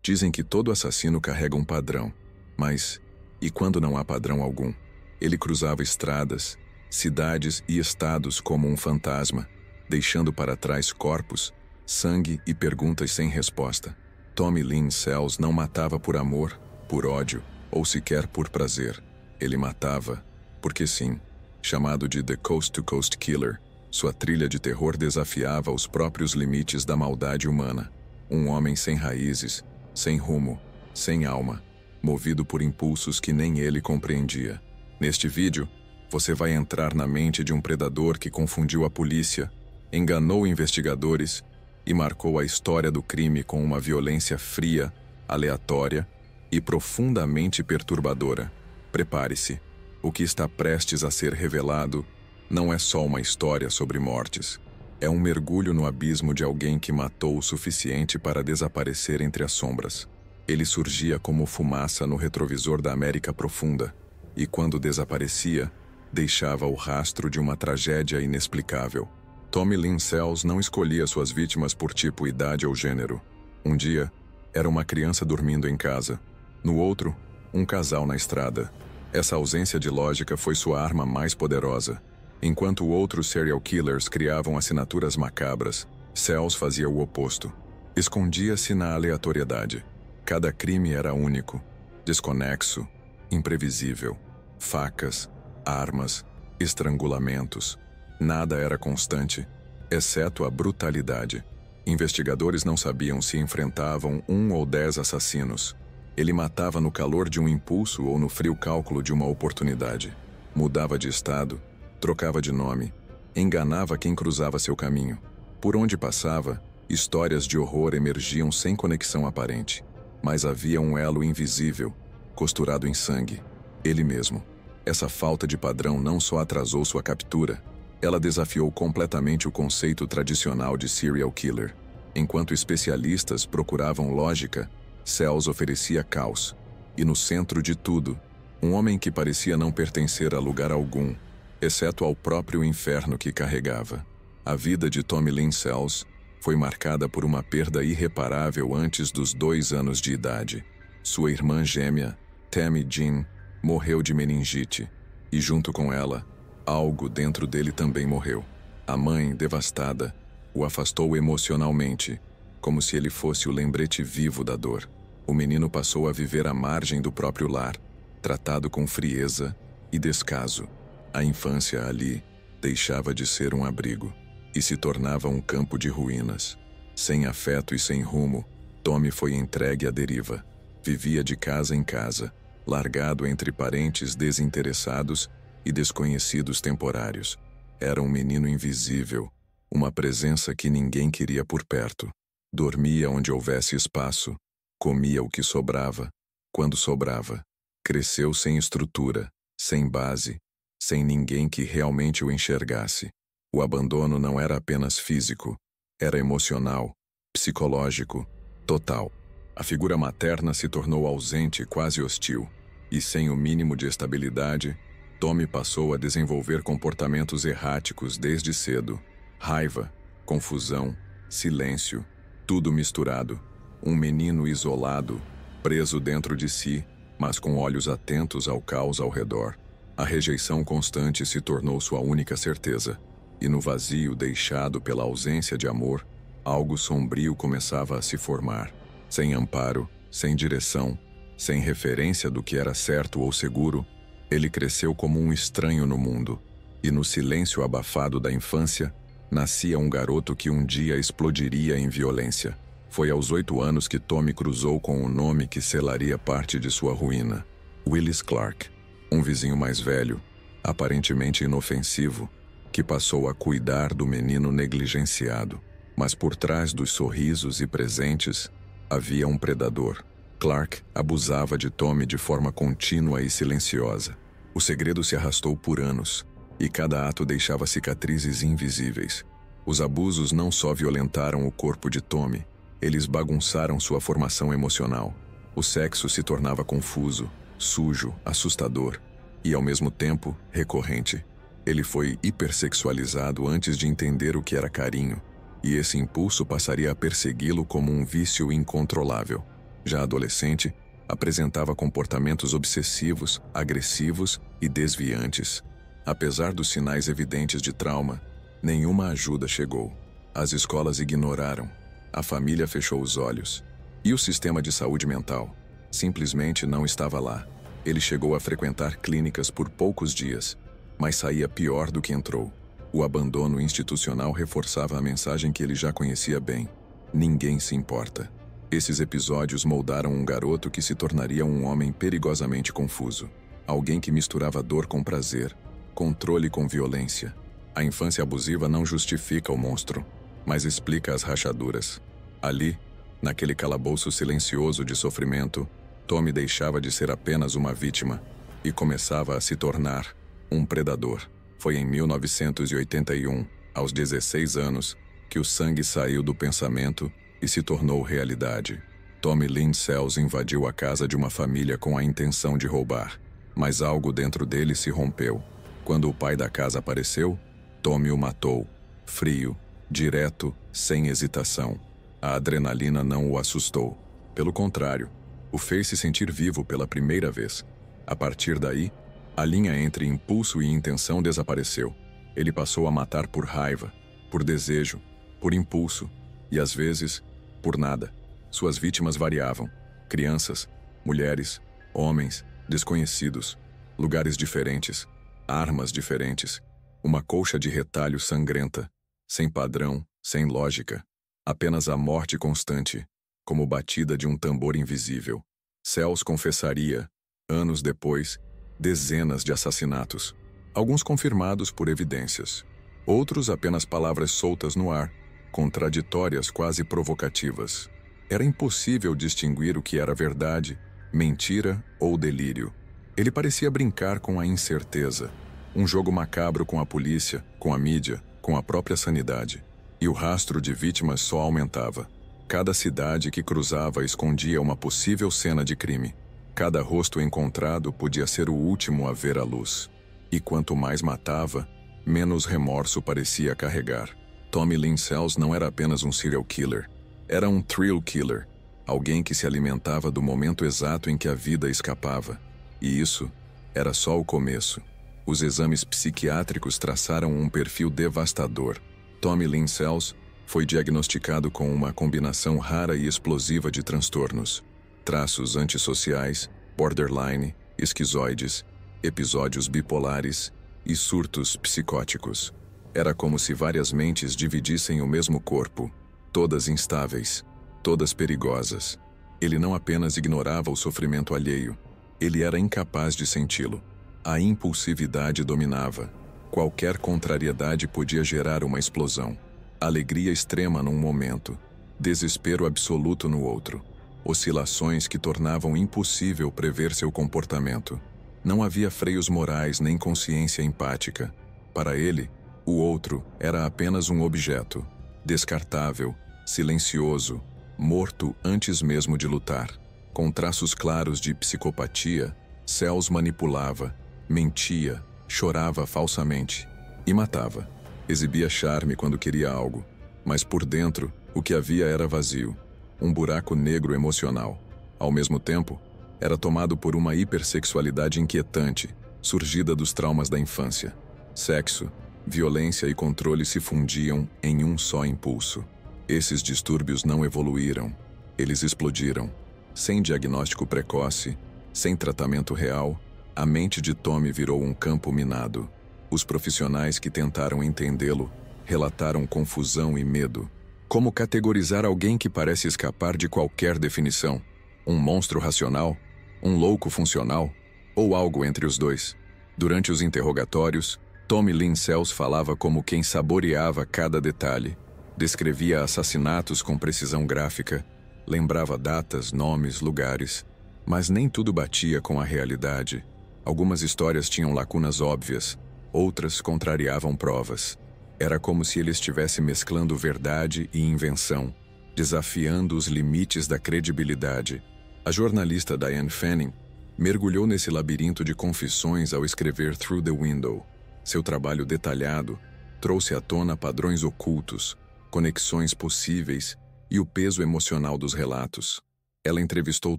Dizem que todo assassino carrega um padrão, mas e quando não há padrão algum? Ele cruzava estradas, cidades e estados como um fantasma, deixando para trás corpos, sangue e perguntas sem resposta. Tommy Lynn Sells não matava por amor, por ódio ou sequer por prazer. Ele matava porque sim. Chamado de The Coast to Coast Killer, sua trilha de terror desafiava os próprios limites da maldade humana. Um homem sem raízes, sem rumo, sem alma, movido por impulsos que nem ele compreendia. Neste vídeo, você vai entrar na mente de um predador que confundiu a polícia, enganou investigadores e marcou a história do crime com uma violência fria, aleatória e profundamente perturbadora. Prepare-se. O que está prestes a ser revelado não é só uma história sobre mortes. É um mergulho no abismo de alguém que matou o suficiente para desaparecer entre as sombras. Ele surgia como fumaça no retrovisor da América Profunda, e quando desaparecia, deixava o rastro de uma tragédia inexplicável. Tommy Lynn Sells não escolhia suas vítimas por tipo, idade ou gênero. Um dia, era uma criança dormindo em casa. No outro, um casal na estrada. Essa ausência de lógica foi sua arma mais poderosa. Enquanto outros serial killers criavam assinaturas macabras, Sells fazia o oposto. Escondia-se na aleatoriedade. Cada crime era único, desconexo, imprevisível. Facas, armas, estrangulamentos. Nada era constante, exceto a brutalidade. Investigadores não sabiam se enfrentavam 1 ou 10 assassinos. Ele matava no calor de um impulso ou no frio cálculo de uma oportunidade. Mudava de estado, trocava de nome, enganava quem cruzava seu caminho. Por onde passava, histórias de horror emergiam sem conexão aparente. Mas havia um elo invisível, costurado em sangue. Ele mesmo. Essa falta de padrão não só atrasou sua captura, ela desafiou completamente o conceito tradicional de serial killer. Enquanto especialistas procuravam lógica, Sells oferecia caos. E no centro de tudo, um homem que parecia não pertencer a lugar algum, exceto ao próprio inferno que carregava. A vida de Tommy Lynn Sells foi marcada por uma perda irreparável antes dos 2 anos de idade. Sua irmã gêmea, Tammy Jean, morreu de meningite, e junto com ela, algo dentro dele também morreu. A mãe, devastada, o afastou emocionalmente, como se ele fosse o lembrete vivo da dor. O menino passou a viver à margem do próprio lar, tratado com frieza e descaso. A infância ali deixava de ser um abrigo e se tornava um campo de ruínas. Sem afeto e sem rumo, Tommy foi entregue à deriva. Vivia de casa em casa, largado entre parentes desinteressados e desconhecidos temporários. Era um menino invisível, uma presença que ninguém queria por perto. Dormia onde houvesse espaço, comia o que sobrava, quando sobrava. Cresceu sem estrutura, sem base, sem ninguém que realmente o enxergasse. O abandono não era apenas físico, era emocional, psicológico, total. A figura materna se tornou ausente e quase hostil, e sem o mínimo de estabilidade, Tommy passou a desenvolver comportamentos erráticos desde cedo. Raiva, confusão, silêncio, tudo misturado. Um menino isolado, preso dentro de si, mas com olhos atentos ao caos ao redor. A rejeição constante se tornou sua única certeza, e no vazio deixado pela ausência de amor, algo sombrio começava a se formar. Sem amparo, sem direção, sem referência do que era certo ou seguro, ele cresceu como um estranho no mundo, e no silêncio abafado da infância, nascia um garoto que um dia explodiria em violência. Foi aos 8 anos que Tommy cruzou com o nome que selaria parte de sua ruína: Willis Clark, um vizinho mais velho, aparentemente inofensivo, que passou a cuidar do menino negligenciado. Mas por trás dos sorrisos e presentes, havia um predador. Clark abusava de Tommy de forma contínua e silenciosa. O segredo se arrastou por anos, e cada ato deixava cicatrizes invisíveis. Os abusos não só violentaram o corpo de Tommy, eles bagunçaram sua formação emocional. O sexo se tornava confuso, sujo, assustador e, ao mesmo tempo, recorrente. Ele foi hipersexualizado antes de entender o que era carinho, e esse impulso passaria a persegui-lo como um vício incontrolável. Já adolescente, apresentava comportamentos obsessivos, agressivos e desviantes. Apesar dos sinais evidentes de trauma, nenhuma ajuda chegou. As escolas ignoraram. A família fechou os olhos. E o sistema de saúde mental? Simplesmente não estava lá. Ele chegou a frequentar clínicas por poucos dias, mas saía pior do que entrou. O abandono institucional reforçava a mensagem que ele já conhecia bem: ninguém se importa. Esses episódios moldaram um garoto que se tornaria um homem perigosamente confuso. Alguém que misturava dor com prazer, controle com violência. A infância abusiva não justifica o monstro, mas explica as rachaduras. Ali, naquele calabouço silencioso de sofrimento, Tommy deixava de ser apenas uma vítima e começava a se tornar um predador. Foi em 1981, aos 16 anos, que o sangue saiu do pensamento e se tornou realidade. Tommy Lynn Sells invadiu a casa de uma família com a intenção de roubar, mas algo dentro dele se rompeu. Quando o pai da casa apareceu, Tommy o matou, frio, direto, sem hesitação. A adrenalina não o assustou. Pelo contrário, o fez se sentir vivo pela primeira vez. A partir daí, a linha entre impulso e intenção desapareceu. Ele passou a matar por raiva, por desejo, por impulso e, às vezes, por nada. Suas vítimas variavam: crianças, mulheres, homens, desconhecidos, lugares diferentes, armas diferentes, uma colcha de retalho sangrenta, sem padrão, sem lógica, apenas a morte constante, como batida de um tambor invisível. Sells confessaria, anos depois, dezenas de assassinatos, alguns confirmados por evidências, outros apenas palavras soltas no ar, contraditórias, quase provocativas. Era impossível distinguir o que era verdade, mentira ou delírio. Ele parecia brincar com a incerteza, um jogo macabro com a polícia, com a mídia, com a própria sanidade. E o rastro de vítimas só aumentava. Cada cidade que cruzava escondia uma possível cena de crime. Cada rosto encontrado podia ser o último a ver a luz. E quanto mais matava, menos remorso parecia carregar. Tommy Lynn Sells não era apenas um serial killer. Era um thrill killer. Alguém que se alimentava do momento exato em que a vida escapava. E isso era só o começo. Os exames psiquiátricos traçaram um perfil devastador. Tommy Lynn Sells foi diagnosticado com uma combinação rara e explosiva de transtornos: traços antissociais, borderline, esquizoides, episódios bipolares e surtos psicóticos. Era como se várias mentes dividissem o mesmo corpo, todas instáveis, todas perigosas. Ele não apenas ignorava o sofrimento alheio, ele era incapaz de senti-lo. A impulsividade dominava. Qualquer contrariedade podia gerar uma explosão. Alegria extrema num momento, desespero absoluto no outro. Oscilações que tornavam impossível prever seu comportamento. Não havia freios morais nem consciência empática. Para ele, o outro era apenas um objeto, descartável, silencioso, morto antes mesmo de lutar. Com traços claros de psicopatia, Sells manipulava, mentia, chorava falsamente e matava. Exibia charme quando queria algo, mas por dentro o que havia era vazio, um buraco negro emocional. Ao mesmo tempo, era tomado por uma hipersexualidade inquietante, surgida dos traumas da infância. Sexo, violência e controle se fundiam em um só impulso. Esses distúrbios não evoluíram, eles explodiram. Sem diagnóstico precoce, sem tratamento real, a mente de Tommy virou um campo minado. Os profissionais que tentaram entendê-lo relataram confusão e medo. Como categorizar alguém que parece escapar de qualquer definição? Um monstro racional? Um louco funcional? Ou algo entre os dois? Durante os interrogatórios, Tommy Lynn Sells falava como quem saboreava cada detalhe. Descrevia assassinatos com precisão gráfica, lembrava datas, nomes, lugares. Mas nem tudo batia com a realidade. Algumas histórias tinham lacunas óbvias, outras contrariavam provas. Era como se ele estivesse mesclando verdade e invenção, desafiando os limites da credibilidade. A jornalista Diane Fanning mergulhou nesse labirinto de confissões ao escrever Through the Window. Seu trabalho detalhado trouxe à tona padrões ocultos, conexões possíveis e o peso emocional dos relatos. Ela entrevistou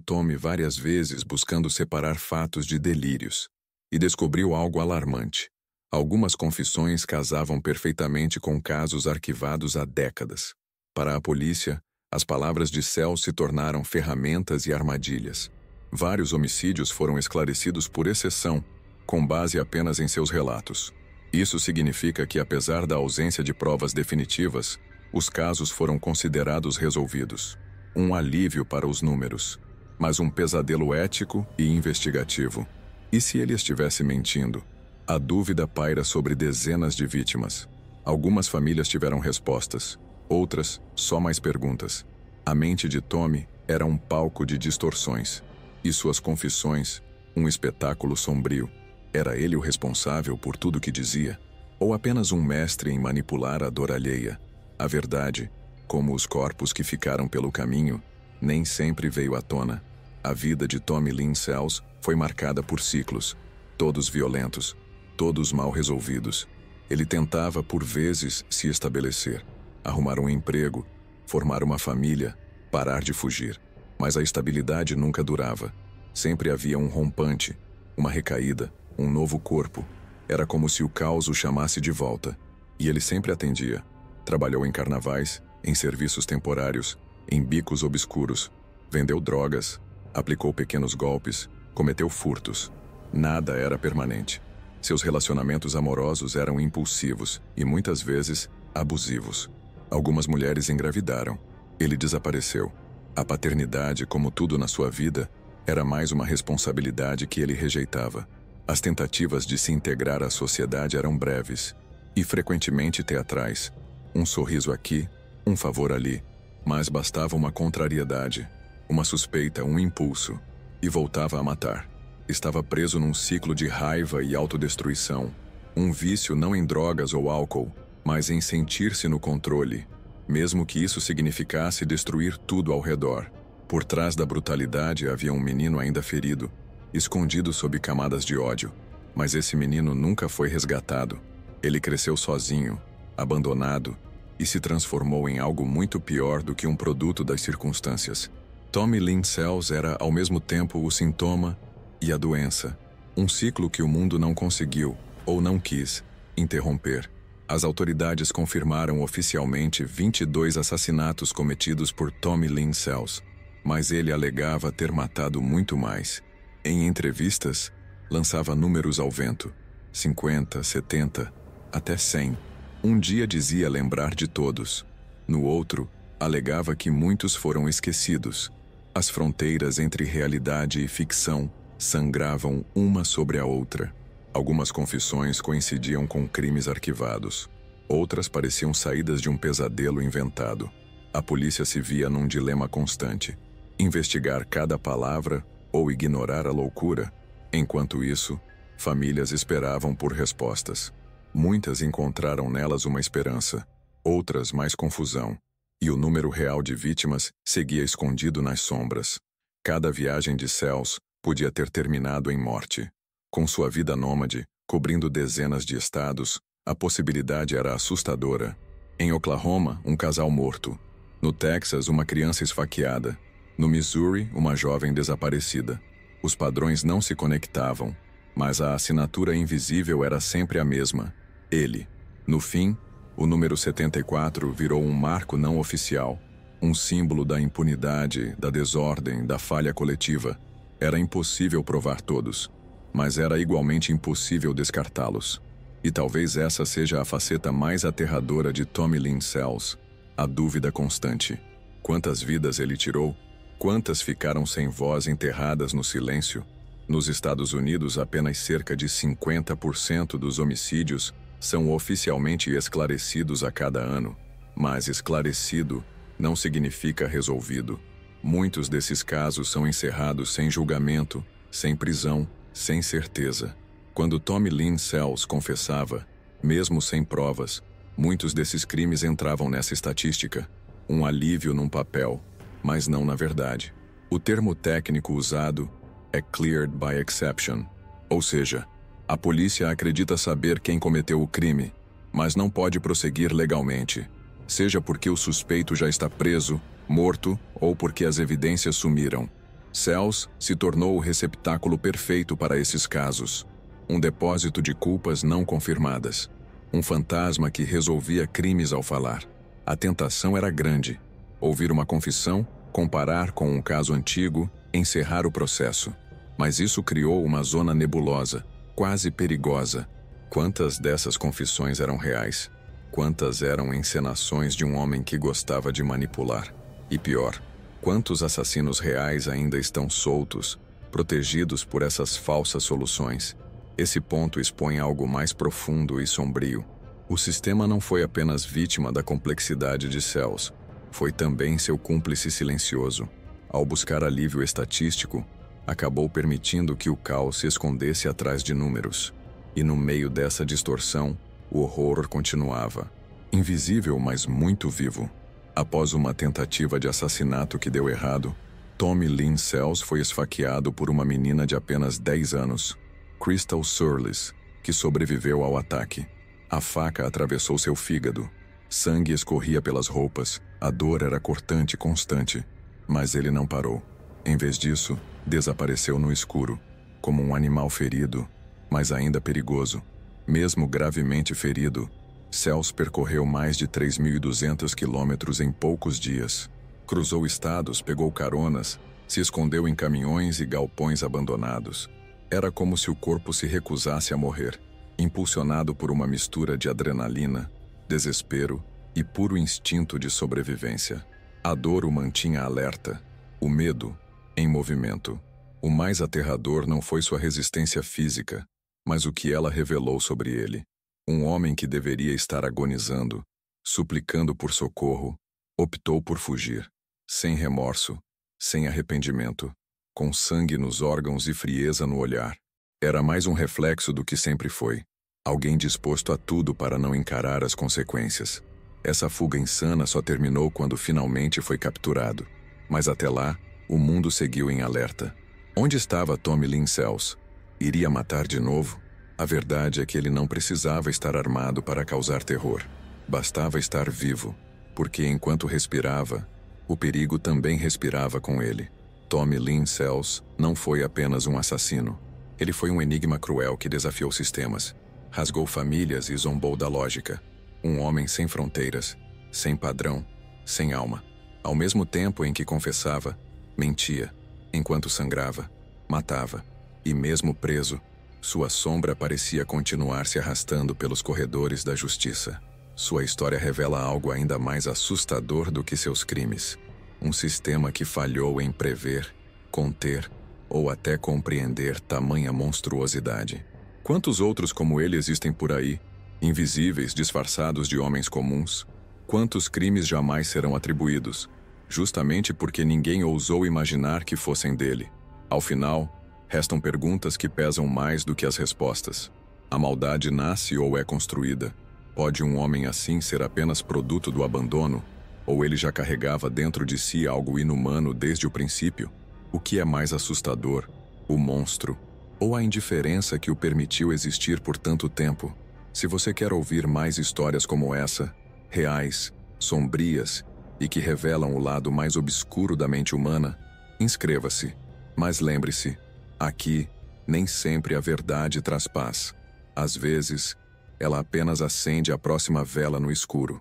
Tommy várias vezes buscando separar fatos de delírios e descobriu algo alarmante. Algumas confissões casavam perfeitamente com casos arquivados há décadas. Para a polícia, as palavras de Cell se tornaram ferramentas e armadilhas. Vários homicídios foram esclarecidos por exceção, com base apenas em seus relatos. Isso significa que, apesar da ausência de provas definitivas, os casos foram considerados resolvidos. Um alívio para os números, mas um pesadelo ético e investigativo. E se ele estivesse mentindo? A dúvida paira sobre dezenas de vítimas. Algumas famílias tiveram respostas, outras, só mais perguntas. A mente de Tommy era um palco de distorções, e suas confissões, um espetáculo sombrio. Era ele o responsável por tudo que dizia? Ou apenas um mestre em manipular a dor alheia? A verdade, como os corpos que ficaram pelo caminho, nem sempre veio à tona. A vida de Tommy Lynn Sells foi marcada por ciclos, todos violentos, todos mal resolvidos. Ele tentava, por vezes, se estabelecer, arrumar um emprego, formar uma família, parar de fugir. Mas a estabilidade nunca durava. Sempre havia um rompante, uma recaída, um novo corpo. Era como se o caos o chamasse de volta. E ele sempre atendia. Trabalhou em carnavais, em serviços temporários, em bicos obscuros. Vendeu drogas, aplicou pequenos golpes, cometeu furtos. Nada era permanente. Seus relacionamentos amorosos eram impulsivos e, muitas vezes, abusivos. Algumas mulheres engravidaram. Ele desapareceu. A paternidade, como tudo na sua vida, era mais uma responsabilidade que ele rejeitava. As tentativas de se integrar à sociedade eram breves e frequentemente teatrais. Um sorriso aqui, um favor ali, mas bastava uma contrariedade, uma suspeita, um impulso, e voltava a matar. Estava preso num ciclo de raiva e autodestruição. Um vício não em drogas ou álcool, mas em sentir-se no controle, mesmo que isso significasse destruir tudo ao redor. Por trás da brutalidade havia um menino ainda ferido, escondido sob camadas de ódio. Mas esse menino nunca foi resgatado. Ele cresceu sozinho, abandonado, e se transformou em algo muito pior do que um produto das circunstâncias. Tommy Lynn Sells era, ao mesmo tempo, o sintoma e a doença. Um ciclo que o mundo não conseguiu, ou não quis, interromper. As autoridades confirmaram oficialmente 22 assassinatos cometidos por Tommy Lynn Sells, mas ele alegava ter matado muito mais. Em entrevistas, lançava números ao vento. 50, 70, até 100. Um dia dizia lembrar de todos. No outro, alegava que muitos foram esquecidos. As fronteiras entre realidade e ficção sangravam uma sobre a outra. Algumas confissões coincidiam com crimes arquivados. Outras pareciam saídas de um pesadelo inventado. A polícia se via num dilema constante: investigar cada palavra ou ignorar a loucura. Enquanto isso, famílias esperavam por respostas. Muitas encontraram nelas uma esperança, outras mais confusão, e o número real de vítimas seguia escondido nas sombras. Cada viagem de Sells podia ter terminado em morte. Com sua vida nômade, cobrindo dezenas de estados, a possibilidade era assustadora. Em Oklahoma, um casal morto. No Texas, uma criança esfaqueada. No Missouri, uma jovem desaparecida. Os padrões não se conectavam, mas a assinatura invisível era sempre a mesma: ele. No fim, o número 74 virou um marco não oficial, um símbolo da impunidade, da desordem, da falha coletiva. Era impossível provar todos, mas era igualmente impossível descartá-los. E talvez essa seja a faceta mais aterradora de Tommy Lynn Sells: a dúvida constante. Quantas vidas ele tirou? Quantas ficaram sem voz, enterradas no silêncio? Nos Estados Unidos, apenas cerca de 50% dos homicídios são oficialmente esclarecidos a cada ano. Mas esclarecido não significa resolvido. Muitos desses casos são encerrados sem julgamento, sem prisão, sem certeza. Quando Tommy Lynn Sells confessava, mesmo sem provas, muitos desses crimes entravam nessa estatística. Um alívio num papel, mas não na verdade. O termo técnico usado é cleared by exception, ou seja, a polícia acredita saber quem cometeu o crime, mas não pode prosseguir legalmente, seja porque o suspeito já está preso, morto ou porque as evidências sumiram. Cells se tornou o receptáculo perfeito para esses casos. Um depósito de culpas não confirmadas. Um fantasma que resolvia crimes ao falar. A tentação era grande. Ouvir uma confissão, comparar com um caso antigo, encerrar o processo. Mas isso criou uma zona nebulosa, quase perigosa. Quantas dessas confissões eram reais? Quantas eram encenações de um homem que gostava de manipular? E pior, quantos assassinos reais ainda estão soltos, protegidos por essas falsas soluções? Esse ponto expõe algo mais profundo e sombrio. O sistema não foi apenas vítima da complexidade de Cells, foi também seu cúmplice silencioso. Ao buscar alívio estatístico, acabou permitindo que o caos se escondesse atrás de números. E no meio dessa distorção, o horror continuava. Invisível, mas muito vivo. Após uma tentativa de assassinato que deu errado, Tommy Lynn Cells foi esfaqueado por uma menina de apenas 10 anos, Crystal Surlis, que sobreviveu ao ataque. A faca atravessou seu fígado. Sangue escorria pelas roupas. A dor era cortante e constante. Mas ele não parou. Em vez disso, desapareceu no escuro, como um animal ferido, mas ainda perigoso. Mesmo gravemente ferido, Cells percorreu mais de 3.200 quilômetros em poucos dias. Cruzou estados, pegou caronas, se escondeu em caminhões e galpões abandonados. Era como se o corpo se recusasse a morrer, impulsionado por uma mistura de adrenalina, desespero e puro instinto de sobrevivência. A dor o mantinha alerta, o medo em movimento. O mais aterrador não foi sua resistência física, mas o que ela revelou sobre ele. Um homem que deveria estar agonizando, suplicando por socorro, optou por fugir, sem remorso, sem arrependimento, com sangue nos órgãos e frieza no olhar. Era mais um reflexo do que sempre foi. Alguém disposto a tudo para não encarar as consequências. Essa fuga insana só terminou quando finalmente foi capturado. Mas até lá, o mundo seguiu em alerta. Onde estava Tommy Lynn Cells? Iria matar de novo? A verdade é que ele não precisava estar armado para causar terror. Bastava estar vivo, porque enquanto respirava, o perigo também respirava com ele. Tommy Lynn Cells não foi apenas um assassino. Ele foi um enigma cruel que desafiou sistemas, rasgou famílias e zombou da lógica. Um homem sem fronteiras, sem padrão, sem alma. Ao mesmo tempo em que confessava, mentia. Enquanto sangrava, matava. E mesmo preso, sua sombra parecia continuar se arrastando pelos corredores da justiça. Sua história revela algo ainda mais assustador do que seus crimes. Um sistema que falhou em prever, conter ou até compreender tamanha monstruosidade. Quantos outros como ele existem por aí, invisíveis, disfarçados de homens comuns? Quantos crimes jamais serão atribuídos, justamente porque ninguém ousou imaginar que fossem dele? Ao final, restam perguntas que pesam mais do que as respostas. A maldade nasce ou é construída? Pode um homem assim ser apenas produto do abandono? Ou ele já carregava dentro de si algo inumano desde o princípio? O que é mais assustador, o monstro, ou a indiferença que o permitiu existir por tanto tempo? Se você quer ouvir mais histórias como essa, reais, sombrias e que revelam o lado mais obscuro da mente humana, inscreva-se. Mas lembre-se, aqui, nem sempre a verdade traz paz. Às vezes, ela apenas acende a próxima vela no escuro.